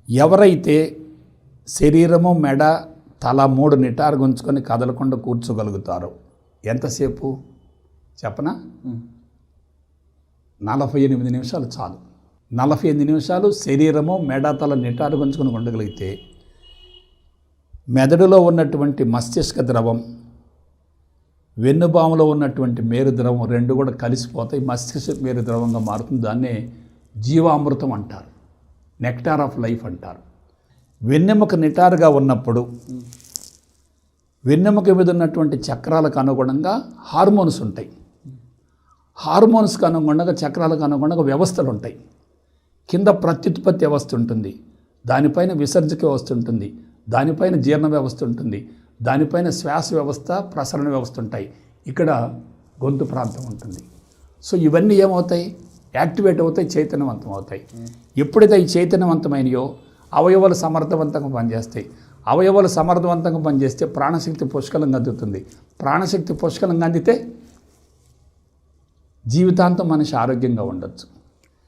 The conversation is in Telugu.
ఎవరైతే శరీరము మెడ తల 3 నిటారుగుంచుకొని కదలకుండా కూర్చోగలుగుతారో ఎంతసేపు చెప్పనా? 48 నిమిషాలు చాలు. 48 నిమిషాలు శరీరము మెడ తల నిటారుగుంచుకొని ఉండగలిగితే మెదడులో ఉన్నటువంటి మస్తిష్క ద్రవం, వెన్నుబాములో ఉన్నటువంటి మేరు ద్రవం రెండు కూడా కలిసిపోతాయి. మస్తిష్క మేరు ద్రవంగా మారుతుంది. దాన్నే జీవామృతం అంటారు, నెక్టార్ ఆఫ్ లైఫ్ అంటారు. వెన్నెముక నిటారుగా ఉన్నప్పుడు వెన్నెముక మీద ఉన్నటువంటి చక్రాలకు అనుగుణంగా హార్మోన్స్ ఉంటాయి. హార్మోన్స్కి అనుగుణంగా చక్రాలకు అనుగుణంగా వ్యవస్థలు ఉంటాయి. కింద ప్రత్యుత్పత్తి వ్యవస్థ ఉంటుంది, దానిపైన విసర్జక వ్యవస్థ ఉంటుంది, దానిపైన జీర్ణ వ్యవస్థ ఉంటుంది, దానిపైన శ్వాస వ్యవస్థ, ప్రసరణ వ్యవస్థ ఉంటాయి. ఇక్కడ గొంతు ప్రాంతం ఉంటుంది. సో ఇవన్నీ ఏమవుతాయి? యాక్టివేట్ అవుతాయి, చైతన్యవంతం అవుతాయి. ఎప్పుడైతే ఈ చైతన్యవంతమైనయో అవయవాలు సమర్థవంతంగా పనిచేస్తాయి. అవయవాలు సమర్థవంతంగా పనిచేస్తే ప్రాణశక్తి పుష్కలంగా అందుతుంది. ప్రాణశక్తి పుష్కలంగా అందితే జీవితాంతం మనిషి ఆరోగ్యంగా ఉండొచ్చు.